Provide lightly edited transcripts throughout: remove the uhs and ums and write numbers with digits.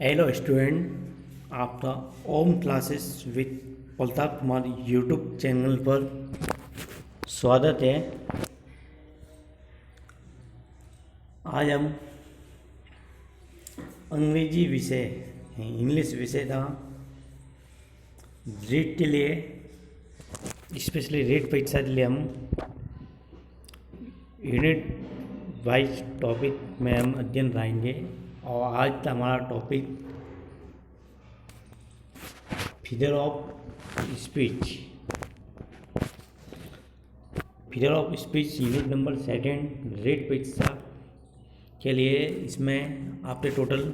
Hello student, आपका Om classes with Pratap Kumar YouTube channel पर स्वागत है। आज हम अंग्रेजी विषय इंग्लिश विषय का रीट के लिए स्पेशली रीट परीक्षा के लिए हम यूनिट वाइज टॉपिक में हम अध्ययन कराएंगे। और आज का हमारा topic figure of speech. Figure of speech unit number 2 REET परीक्षा के लिए इसमें आपके टोटल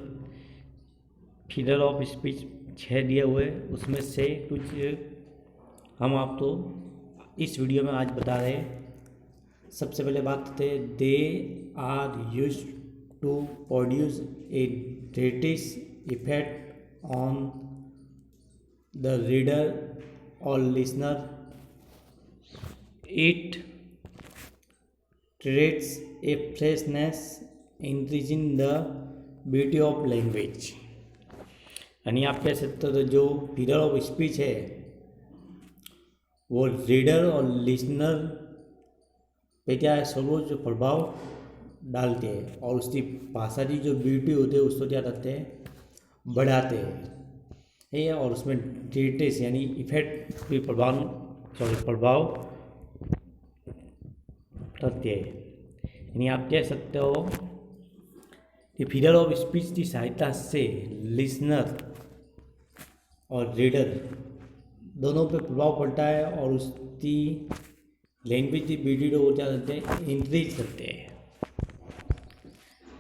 फिगर ऑफ स्पीच 6 दिए हुए, उसमें से कुछ हम आपको इस वीडियो में आज बता रहे हैं। सबसे पहले बात करते हैं, they are use to produce a greater effect on the reader और listener. It creates a freshness, increasing the beauty of language। यानी आप कह सकते हो तो जो फिगर ऑफ स्पीच है वो रीडर और लिसनर पे क्या है, सर्वोच्च प्रभाव डालते हैं और उसकी भाषा की जो ब्यूटी होती है उसको क्या करते हैं, बढ़ाते हैं। ये और उसमें ट्रीटेस यानी इफेक्ट भी प्रभाव करते हैं। यानी आप कह सकते हो कि फिगर ऑफ स्पीच की सहायता से लिसनर और रीडर दोनों पे प्रभाव पड़ता है और उसकी लैंग्वेज की ब्यूटी को क्या करते हैं, इंक्रीज करते हैं।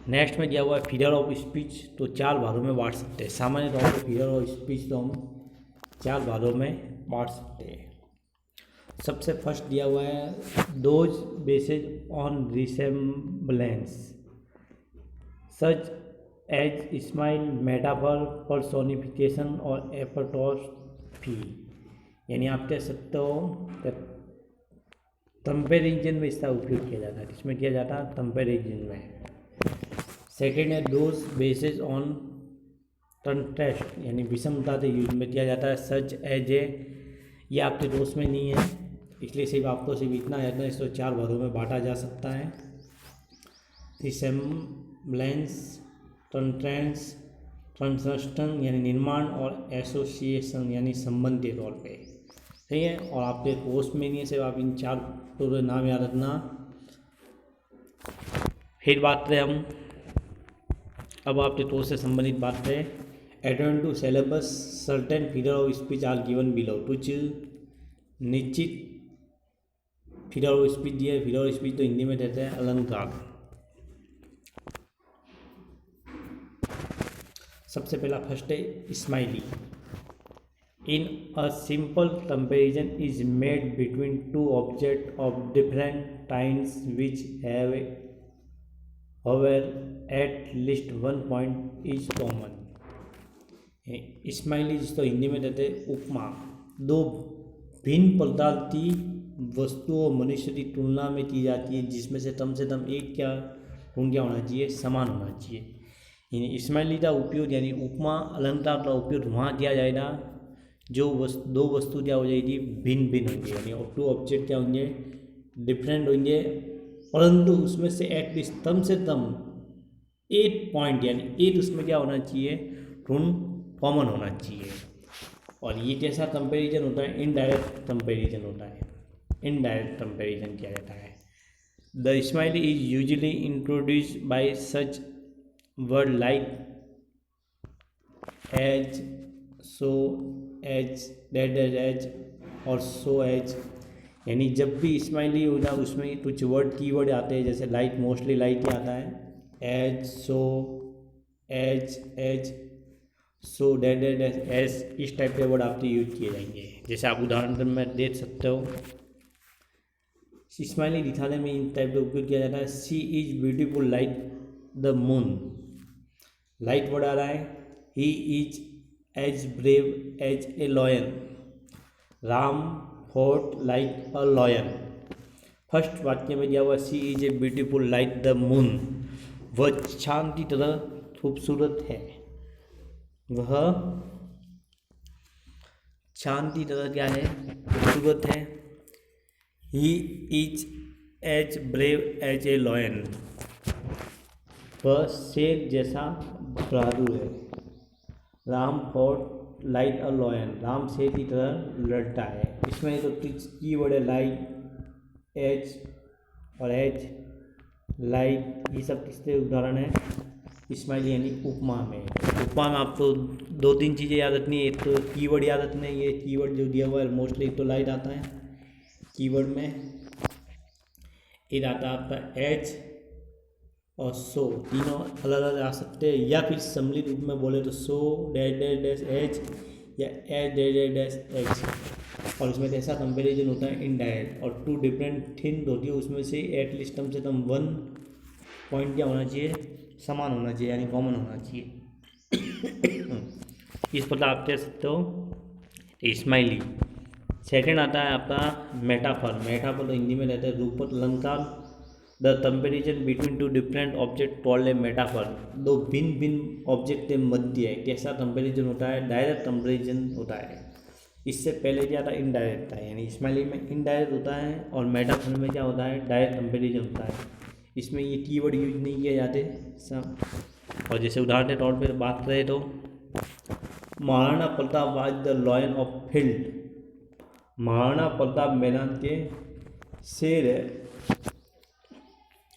नेक्स्ट में दिया हुआ है फिगर ऑफ स्पीच, तो 4 भागों में बांट सकते हैं। सामान्य तौर पर फिगर ऑफ स्पीच तो हम 4 भागों में बांट सकते हैं। सबसे फर्स्ट दिया हुआ है, those based on resemblance such as simile, metaphor, personification और एपटोफी। यानी आप कह सकते हो कंपेरिजन में इसका उपयोग किया जाता है। किसमें किया जाता है? कंपेरिजन में। सेकेंड है, दोज बेस्ड ऑन कंट्रास्ट यानी विषमता के यूज में किया जाता है। सच एज ए, ये आपके दोस्त में नहीं है इसलिए सिर्फ आपको सिर्फ इतना है, इसको 4 भागों में बांटा जा सकता है। रिसेम्बलेंस, कंट्रास्ट, कंसस्टन यानी निर्माण और एसोसिएशन यानी संबंध के तौर पे। ठीक है, और आपके कोर्स में नहीं है, सिर्फ आप इन 4 तो नाम याद रखना। फिर बात करें हम अब आपके कोर्स से संबंधित बात करें, according to syllabus certain figure of speech are given below. कुछ निश्चित फिगर ऑफ स्पीच दिए। फिगर ऑफ स्पीच तो हिंदी में देते हैं अलंकार। सबसे पहला फर्स्ट है smiley. In a simple comparison is made between 2 object of different kinds which have however at least one point is common। Smiley जिसको हिंदी में देते हैं उपमा। 2 भिन्न प्रकार की वस्तुओं मनुष्य की तुलना में की जाती है जिसमें से कम एक क्या गुण क्या होना चाहिए, समान होना चाहिए। यानी स्माइली का उपयोग यानी उपमा अलंकार का उपयोग वहाँ किया जाएगा जो 2 वस्तु क्या हो जाएगी, भिन्न भिन्न होंगे। यानी 2 ऑब्जेक्ट क्या होंगे, डिफरेंट होंगे, परंतु उसमें से एटलीस्ट कम से कम 8 पॉइंट यानी 8 उसमें क्या होना चाहिए, गुण कॉमन होना चाहिए। और ये कैसा कंपैरिजन होता है? इनडायरेक्ट कंपैरिजन होता है। इनडायरेक्ट कंपैरिजन किया जाता है। The simile is usually introduce by such word like as, so as, dead as और सो एज। यानी जब भी स्माइली होगा उसमें कुछ कीवर्ड आते हैं, जैसे लाइक, मोस्टली लाइक ही आता है, एज, सो, एज, सो, डेड एज, इस टाइप के वर्ड आपके यूज किए जाएंगे। जैसे आप उदाहरण में देख सकते हो, स्माइली दिखाने में इन टाइप का उपयोग किया जाता है। She is beautiful like the moon, like word आ रहा है। He is as brave as a lion, Ram fought like a lion. First वाक्य में दिया हुआ she is a beautiful like the moon, वह चांद की तरह खूबसूरत है। वह चांद की तरह क्या है, खूबसूरत है। He is as brave as a lion, वह शेर जैसा बहादुर है। Ram fought like a lion, Ram शेर की तरह लड़ता है। इसमें तो की वर्ड है लाइक, एज और एज, लाइक, ये सब किसके उदाहरण है, इस्माइली यानी उपमा में। उपमा में आपको दो तीन चीज़ें याद रखनी है। एक तो कीवर्ड याद रखना है, ये कीवर्ड जो दिया हुआ है मोस्टली एक तो लाइट आता है कीवर्ड में, एक आता है आपका एज और सो, तीनों अलग अलग आ सकते हैं। या फिर सम्मिलित रूप में बोले तो so dash dash dash as या as dash dash dash as. और इसमें ऐसा कंपेरिजन होता है इनडायरेक्ट, और टू डिफरेंट थिंग होती है, उसमें से एटलीस्ट कम से कम वन पॉइंट क्या होना चाहिए, समान होना चाहिए यानी कॉमन होना चाहिए। इस प्रकार आप कह सकते हो स्माइली। सेकंड आता है आपका मेटाफर। मेटाफर तो हिंदी में रहता है रूपक अलंकार। The comparison between two different object called a metaphor, दो भिन्न भिन्न ऑब्जेक्ट के मध्य कैसा कंपेरिजन होता है, डायरेक्ट कंपेरिजन होता है। इससे पहले क्या था, इनडायरेक्ट था, यानी स्माइली में इनडायरेक्ट होता है और मेटाफर में क्या होता है, डायरेक्ट कंपेरिजन होता है। इसमें ये कीवर्ड यूज नहीं किए जाते सब। और जैसे उदाहरण के तौर पर बात करें तो Maharana Pratap was the lion of field, Maharana Pratap मैदान के शेर है।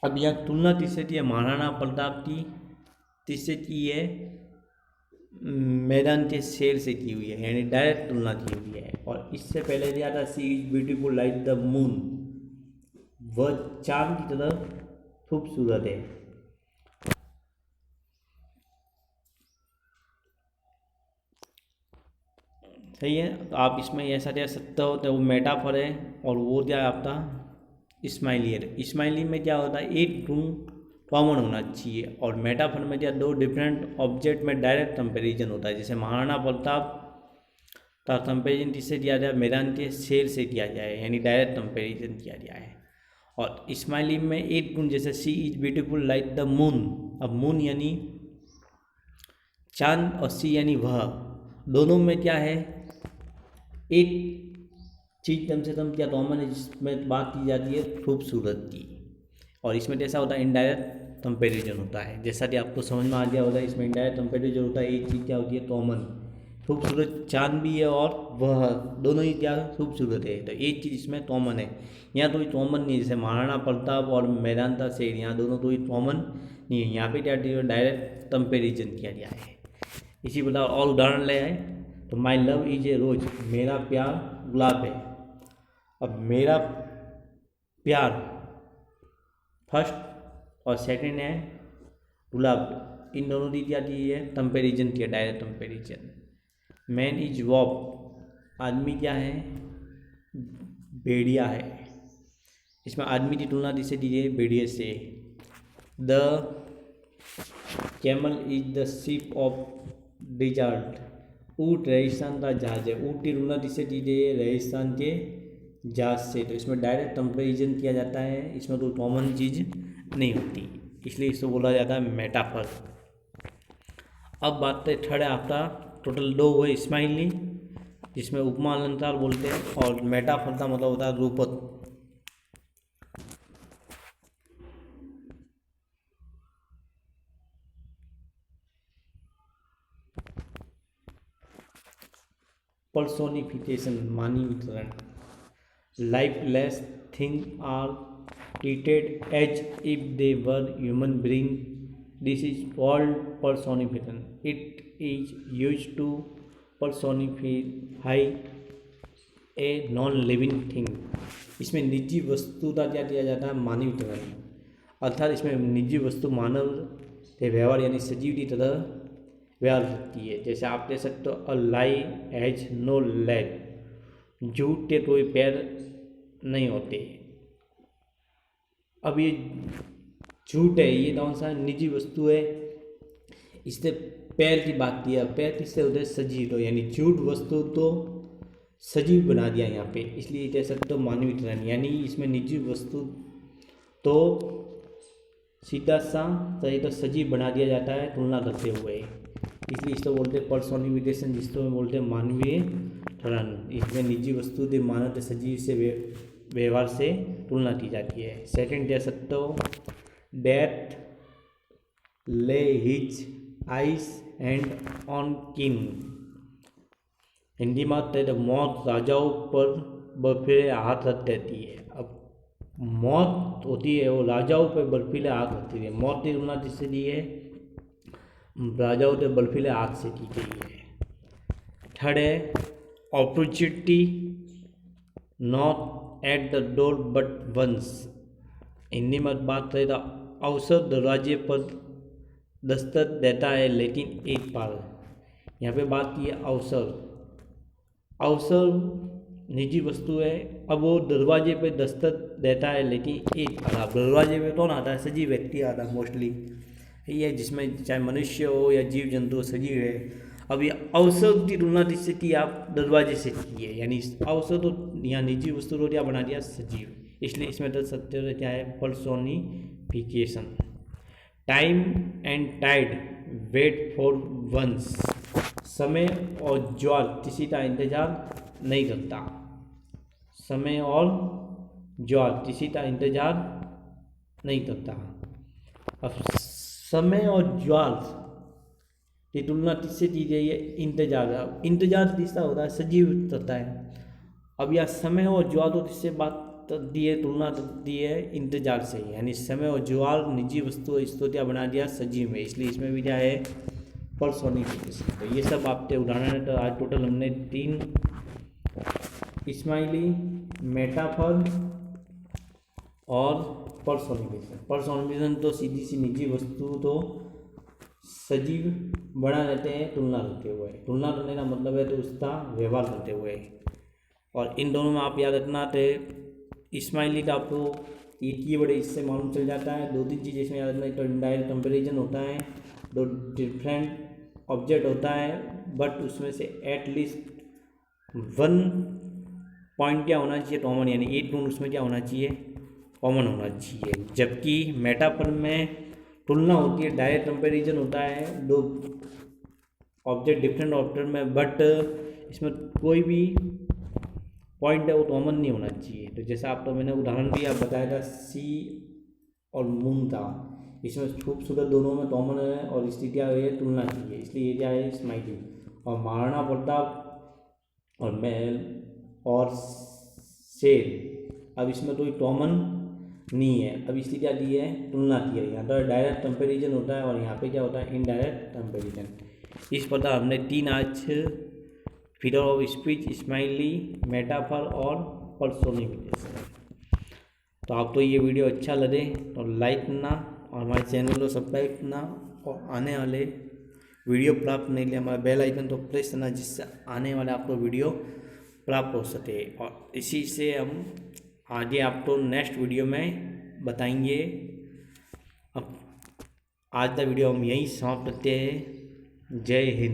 अब यहाँ तुलना किससे की है, महाराणा प्रताप की किससे की है, मैदान के शेर से की हुई है, यानी डायरेक्ट तुलना की हुई है। और इससे पहले दिया था she is beautiful like the moon, वह चांद की तरह खूबसूरत है। सही है, तो आप इसमें ऐसा कह सकते हो तो वो मेटाफर है और वो क्या है आपका स्माइली है। स्माइली में क्या होता है, एक गुण कॉमन होना चाहिए, और मेटाफर में क्या दो डिफरेंट ऑब्जेक्ट में डायरेक्ट कंपैरिजन होता है। जैसे महाराणा प्रताप का कंपेरिजन किससे किया जाए, मैदान के शेर से किया जाए, यानी डायरेक्ट कंपेरिजन किया जाए। और स्माइली में एक गुण, जैसे she is beautiful like the moon, अब मून यानी चांद और सी यानी वह, दोनों में क्या है, एक चीज़ कम से कम क्या कॉमन है जिसमें बात की जाती है खूबसूरत की। और इसमें कैसा होता है, इनडायरेक्ट कंपैरिजन होता है। जैसा कि आपको समझ में आ गया होता है, इसमें इनडायरेक्ट कंपैरिजन होता है। एक चीज़ क्या होती है, कॉमन, खूबसूरत चांद भी है और वह, दोनों ही क्या खूबसूरत है, तो एक चीज़ इसमें कॉमन है। यहाँ तो ये कॉमन नहीं है, जैसे महाराणा प्रताप और मैदान का शेर, यहाँ दोनों तो ये कॉमन नहीं है। यहाँ पे क्या डायरेक्ट कंपेरिजन किया गया है। इसी प्रकार और उदाहरण ले आए तो माई लव इज ए रोज, मेरा प्यार गुलाब है। अब मेरा प्यार फर्स्ट और सेकंड है गुलाब, इन दोनों की क्या दी है, कंपेरिजन किया, direct comparison. Man is walk, आदमी क्या है, भेड़िया है। इसमें आदमी की तुलना किससे दी है, भेड़िए से। The camel is the ship of desert, ऊँट रेगिस्तान का जहाज है। ऊँट की तुलना किससे दी गई है, रेगिस्तान के जहाज से। तो इसमें डायरेक्ट कंपेरिजन किया जाता है, इसमें कोई कॉमन चीज़ नहीं होती, इसलिए इसको बोला जाता है मेटाफर। अब बात है थर्ड है आपका, टोटल दो हुए स्माइली, जिसमें उपमा अलंकार बोलते हैं, और मेटाफर का मतलब होता है रूपक। पर्सोनिफिकेशन मानवीकरण, lifeless thing are treated as if they were human being, this is called personification. It is use to personify a non living thing. इसमें निजी वस्तु का क्या दिया जाता है, मानवीकरण, अर्थात इसमें निजी वस्तु मानव के व्यवहार यानी सजीव की तरह व्यवहार करती है। जैसे आप कह सकते हो अ लाई हैज नो लेग, झूठ के कोई पैर नहीं होते। अब ये झूठ है, ये कौन सा निजी वस्तु है, इससे पैर की बात की है। पैर किससे होते हैं, सजीव, तो यानी झूठ वस्तु तो सजीव बना दिया यहाँ पे, इसलिए कह सकते हो मानवीकरण, यानी इसमें निजी वस्तु तो सीधा सा सही तो सजीव बना दिया जाता है तुलना करते हुए। इसलिए इसको बोलते हैं पर्सोनिफिकेशन, जिसको बोलते हैं मानवीय ठहरान। इसमें निजी वस्तु के मानव सजीव से व्यवहार से तुलना की जाती है। सेकंड दे सकते हो, डेथ ले his ice and on king. Hindi में तो मौत राजाओं पर बर्फीले हाथ रख देती है। अब मौत होती है वो राजाओं पर बर्फीले हाथ रखती है। मौत की तुलना जिससे दी है राजाओं के बर्फीले हाथ से की गई है। थर्ड है अपॉर्चुनिटी नॉट at the door but once. Hindi में बात करें तो अवसर दरवाजे पर दस्तक देता है लेकिन एक बार। यहाँ पे बात की है अवसर। अवसर निजी वस्तु है, अब वो दरवाजे पे दस्तक देता है लेकिन एक बार। दरवाजे पे कौन आता है? सजीव व्यक्ति आता है मोस्टली, ये जिसमें चाहे मनुष्य हो या जीव जंतु हो, सजीव है। अब ये अवसर की तुलना जिससे की आप दरवाजे से की है, यानी अवसर तो यहाँ निजी वस्तु को क्या बना दिया? सजीव। इसलिए इसमें दस सकते हो क्या है? Personification. Time and tide wait for once. समय और ज्वाल किसी का इंतजार नहीं करता। समय और ज्वाल किसी का इंतजार नहीं करता। अब समय और ज्वाल की तुलना किससे की गई है? इंतजार। इंतजार किसका होता है? सजीव करता है। अब यह समय और ज्वाल तो किससे बात दी है? तुलना दी है इंतजार से, यानी समय और ज्वाल निजी वस्तु इसको क्या बना दिया? सजीव में। इसलिए इसमें भी क्या है? पर्सोनिफिकेशन। तो ये सब आपके उदाहरण है। तो आज टोटल हमने 3 स्माइली, मेटाफर और पर्सोनिफिकेशन। पर्सोनिफिकेशन तो सीधी सी निजी वस्तु तो सजीव बना रहते हैं तुलना करते हुए। तुलना करने का मतलब है तो उसका व्यवहार करते हुए। और इन दोनों में आप याद रखना थे स्माइली का आपको एक ही बड़े इससे मालूम चल जाता है। 2-3 चीज़ इसमें याद रखना। तो इनडायरेक्ट कंपेरिजन होता है, 2 डिफरेंट ऑब्जेक्ट होता है, बट उसमें से एटलीस्ट 1 पॉइंट क्या होना चाहिए? कॉमन, यानी 1 गुण उसमें क्या होना चाहिए? कॉमन होना चाहिए। जबकि मेटाफर में तुलना होती है, डायरेक्ट कंपेरिजन होता है 2 ऑब्जेक्ट डिफरेंट ऑब्जेक्ट में, बट इसमें कोई भी पॉइंट है वो कॉमन नहीं होना चाहिए। तो जैसा आपको मैंने उदाहरण दिया, बताया था सी और मून का। इसमें खूबसूरत दोनों में कॉमन है और इसकी क्या है? तुलना की है। इसलिए ये क्या है? स्माइली। और महाराणा प्रताप और महल और शेर, अब इसमें कोई कॉमन नहीं है। अब इसकी क्या दी है? तुलना की है। यहाँ पर डायरेक्ट कंपेरिजन होता है और यहाँ पे क्या होता है? Indirect comparison. इस प्रकार हमने 3 आज figure of speech, smiley, metaphor और पर्सोनिफिकेशन। तो आपको ये वीडियो अच्छा लगे तो लाइक करना और हमारे चैनल को सब्सक्राइब करना और आने वाले वीडियो प्राप्त करने के लिए हमारा बेल आइकन तो प्रेस करना, जिससे आने वाले आपको वीडियो प्राप्त हो सके। और इसी से हम आगे आपको नेक्स्ट वीडियो में बताएंगे। अब आज का वीडियो हम यहीं समाप्त करते हैं। जय हिंद।